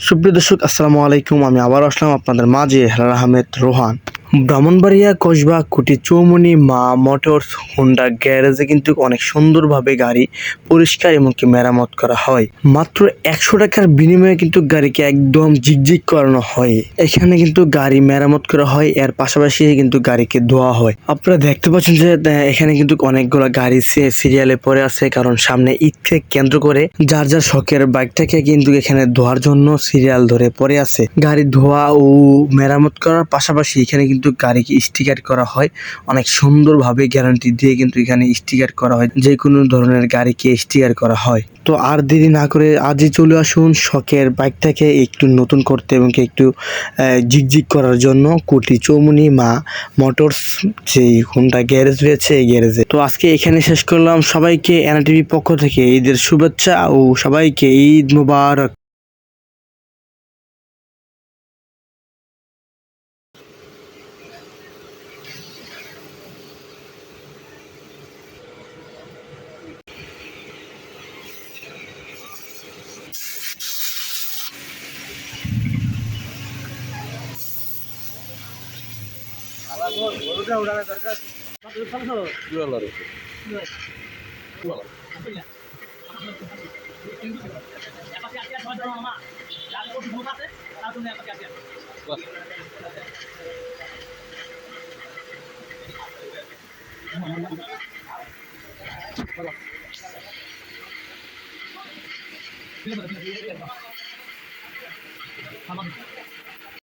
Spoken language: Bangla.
সুপ্রিয় দর্শক, আসসালামু আলাইকুম। আমি আবার আসলাম আপনাদের মাঝে, হেলাল আহমেদ রোহান। ব্রাহ্মণবাড়িয়া কসবা কুটি চৌমনি মা মোটরস হোন্ডা গ্যারেজে কিন্তু অনেক সুন্দরভাবে গাড়ি পরিষ্কার এবং কি মেরামত করা হয়। মাত্র 100 টাকার বিনিময়ে কিন্তু গাড়িকে একদম ঝিকঝিক করানো হয়। এখানে কিন্তু গাড়ি মেরামত করা হয়, এর পাশাপাশি কিন্তু গাড়িকে ধোয়া হয়। আপনারা দেখতে পাচ্ছেন যে এখানে কিন্তু অনেকগুলো গাড়ি সিরিয়ালে পড়ে আছে, কারণ সামনে ঈদকে কেন্দ্র করে যার যার শখের বাইকটাকে কিন্তু এখানে ধোয়ার জন্য সিরিয়াল ধরে পড়ে আছে। গাড়ি ধোয়া ও মেরামত করার পাশাপাশি এখানে কিন্তু গাড়িকে স্টিকার করা হয় অনেক সুন্দরভাবে, গ্যারান্টি দিয়ে কিন্তু এখানে স্টিকার করা হয়। যে কোনো ধরনের গাড়িকে স্টিকার করা হয়। তো আর দেরি না করে আজই চলে আসুন শখের বাইকটাকে একটু নতুন করতে এবং কি একটু ঝিকঝিক করার জন্য কুটি চৌমুনি মা মোটরস যে হোন্ডা গ্যারেজ রয়েছে এই গ্যারেজে। তো আজকে এখানে শেষ করলাম। সবাইকে এনআরটিভি পক্ষ থেকে ঈদের শুভেচ্ছা ও সবাইকে ঈদ মুবারক।